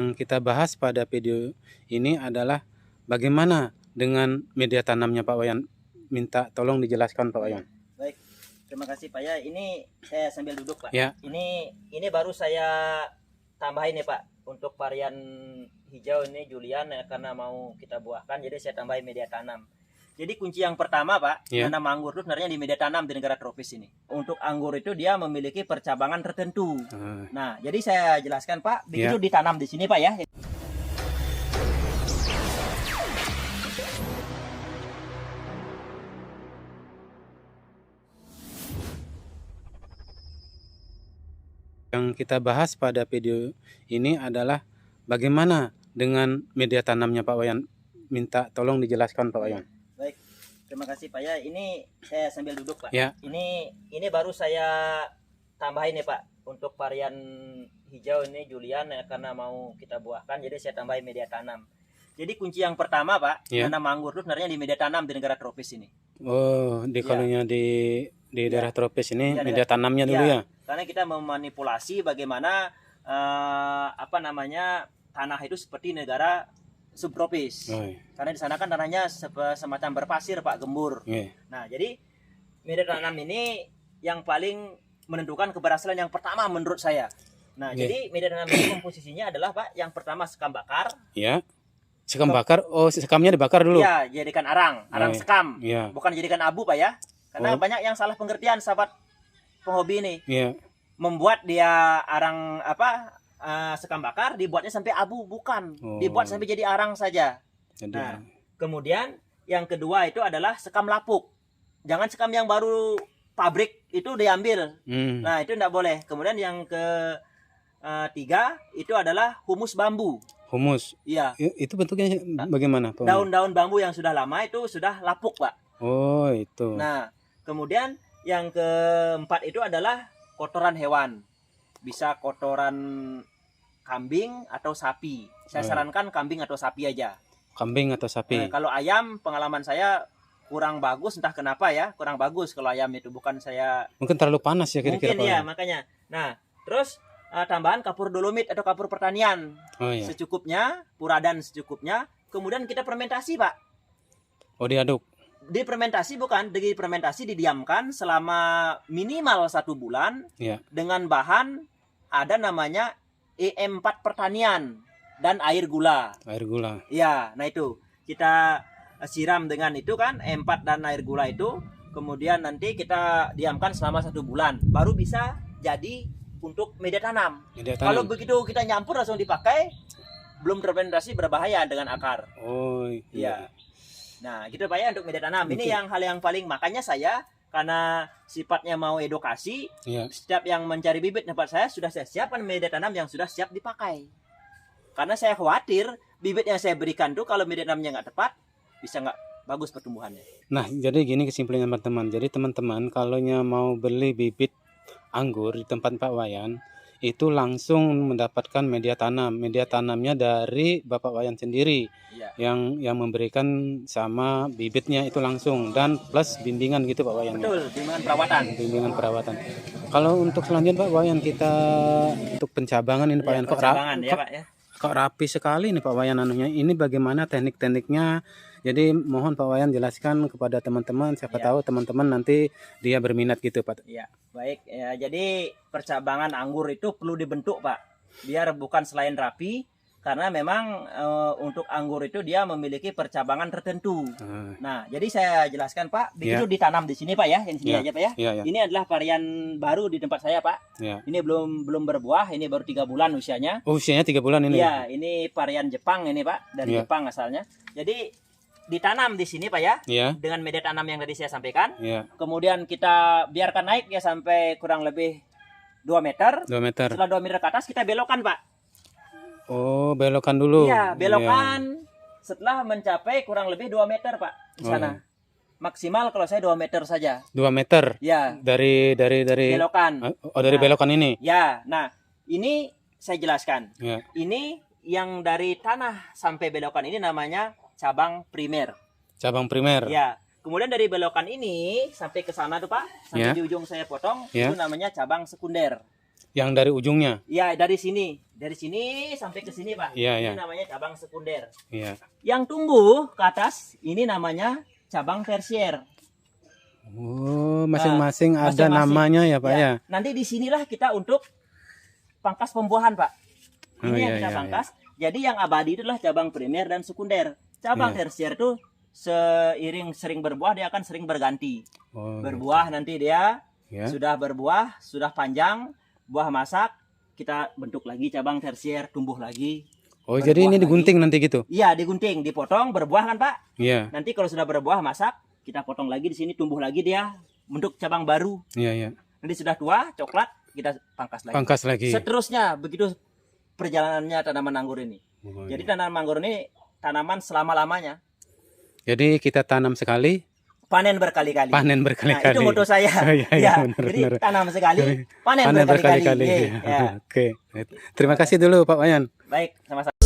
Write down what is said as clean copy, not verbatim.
Yang kita bahas pada video ini adalah bagaimana dengan media tanamnya Pak Wayan. Minta tolong dijelaskan Pak Wayan. Baik, terima kasih Pak ya. Ini saya sambil duduk Pak. Ya. Ini baru saya tambahin nih Pak untuk varian hijau ini Julian ya, karena mau kita buahkan, jadi saya tambahin media tanam. Jadi kunci yang pertama Pak, menanam anggur itu sebenarnya di media tanam di negara tropis ini. Untuk anggur itu dia memiliki percabangan tertentu. Nah, jadi saya jelaskan Pak, begitu ditanam di sini Pak ya. Yang kita bahas pada video ini adalah bagaimana dengan media tanamnya Pak Wayan. Minta tolong dijelaskan Pak Wayan. Baik, terima kasih Pak ya. Ini saya sambil duduk Pak. Ya. Ini baru saya tambahin nih Pak untuk varian hijau ini Julian ya, karena mau kita buahkan, jadi saya tambahin media tanam. Jadi kunci yang pertama Pak, menanam anggur itu sebenarnya di media tanam di negara tropis ini. Oh, kalau di daerah tropis ini media tanamnya dulu ya. Karena kita memanipulasi bagaimana tanah itu seperti negara subtropis. Karena di sana kan tanahnya semacam berpasir Pak, gembur. Nah, jadi media tanam ini yang paling menentukan keberhasilan yang pertama menurut saya. Nah, jadi media tanam ini komposisinya adalah Pak, yang pertama sekam bakar. Ya. Sekam bakar. Oh, sekamnya dibakar dulu. Iya, jadikan arang sekam. Bukan jadikan abu Pak ya. Karena banyak yang salah pengertian sahabat penghobi ini. Membuat dia arang sekam bakar, dibuatnya sampai abu, bukan. Dibuat sampai jadi arang saja. Nah, kemudian yang kedua itu adalah sekam lapuk. Jangan sekam yang baru pabrik itu diambil. Nah, itu tidak boleh. Kemudian yang ketiga itu adalah humus bambu. Humus. Iya. Itu bentuknya bagaimana Pak? Daun-daun bambu yang sudah lama itu sudah lapuk Pak. Oh, itu. Nah, kemudian yang keempat itu adalah kotoran hewan. Bisa kotoran kambing atau sapi. Saya sarankan kambing atau sapi aja. Kambing atau sapi. Kalau ayam, pengalaman saya kurang bagus, entah kenapa ya, kurang bagus kalau ayam itu. Bukan saya... Mungkin terlalu panas ya kira-kira. Mungkin ya, makanya. Nah, terus tambahan kapur dolomit atau kapur pertanian. Secukupnya, puradan secukupnya. Kemudian kita fermentasi Pak. Oh, diaduk. Difermentasi didiamkan selama minimal 1 bulan dengan bahan ada namanya E4 pertanian dan air gula. Air gula. Ya, nah itu kita siram dengan itu kan E4 dan air gula itu, kemudian nanti kita diamkan selama 1 bulan, baru bisa jadi untuk media tanam. Kalau begitu kita nyampur langsung dipakai, belum terfermentasi, berbahaya dengan akar. Oh iya. Nah, gitu Pak ya untuk media tanam. Ini hal yang paling, makanya saya karena sifatnya mau edukasi, setiap yang mencari bibit tempat saya sudah saya siapkan media tanam yang sudah siap dipakai. Karena saya khawatir bibit yang saya berikan tuh kalau media tanamnya nggak tepat, bisa nggak bagus pertumbuhannya. Nah, jadi gini kesimpulannya teman-teman. Jadi teman-teman kalau mau beli bibit anggur di tempat Pak Wayan, itu langsung mendapatkan media tanam. Media tanamnya dari Bapak Wayan sendiri yang memberikan sama bibitnya itu langsung, dan plus bimbingan gitu Pak Wayan. Betul, bimbingan perawatan. Kalau untuk selanjutnya Pak Wayan, kita untuk pencabangan ini Pak Wayan, kok rapi sekali nih Pak Wayan anunya. Ini bagaimana teknik-tekniknya? Jadi mohon Pak Wayan jelaskan kepada teman-teman, siapa tahu teman-teman nanti dia berminat gitu Pak. Iya, baik ya. Jadi percabangan anggur itu perlu dibentuk Pak, biar bukan selain rapi, karena memang untuk anggur itu dia memiliki percabangan tertentu. Nah, jadi saya jelaskan Pak, begitu ditanam di sini Pak ya, yang sini aja Pak ya. Ini adalah varian baru di tempat saya Pak. Ini belum berbuah, ini baru 3 bulan usianya. Oh, usianya 3 bulan ini. Iya, ini varian Jepang ini Pak, dari Jepang asalnya. Jadi ditanam di sini Pak ya, dengan media tanam yang tadi saya sampaikan. Kemudian kita biarkan naik ya sampai kurang lebih 2 meter. 2 meter. Setelah 2 meter ke atas kita belokkan Pak. Oh, belokan dulu. Iya, belokan setelah mencapai kurang lebih 2 meter Pak di sana. Maksimal kalau saya 2 meter saja. 2 meter? Ya. Dari belokan. Oh, dari belokan ini? Ya, nah ini saya jelaskan. Ini yang dari tanah sampai belokan ini namanya cabang primer. Cabang primer. Ya. Kemudian dari belokan ini sampai ke sana tuh Pak, sampai di ujung saya potong, itu namanya cabang sekunder. Yang dari ujungnya? Ya, dari sini sampai ke sini, Pak. Iya, Ini iya. namanya cabang sekunder. Iya. Yang tumbuh ke atas ini namanya cabang tersier. Oh, masing-masing ada Masing-masing. namanya ya, Pak ya. Nanti disinilah kita untuk pangkas pembuahan, Pak. Ini yang kita pangkas. Jadi yang abadi itulah cabang primer dan sekunder. Cabang tersier itu sering berbuah, dia akan sering berganti. Berbuah nanti dia sudah berbuah, sudah panjang, buah masak, kita bentuk lagi cabang tersier, tumbuh lagi. Oh, jadi ini digunting lagi. Nanti gitu? Iya, digunting, dipotong, berbuah kan, Pak? Iya. Nanti kalau sudah berbuah masak, kita potong lagi di sini, tumbuh lagi dia, bentuk cabang baru. Iya, iya. Nanti sudah tua, coklat, kita pangkas lagi. Pangkas lagi. Seterusnya begitu perjalanannya tanaman anggur ini. Jadi tanaman anggur ini tanaman selama-lamanya. Jadi kita tanam sekali, panen berkali-kali. Panen berkali-kali. Nah, itu moto saya. Jadi tanam sekali, panen berkali-kali. Oke. Terima kasih dulu Pak Wayan. Baik, sama-sama.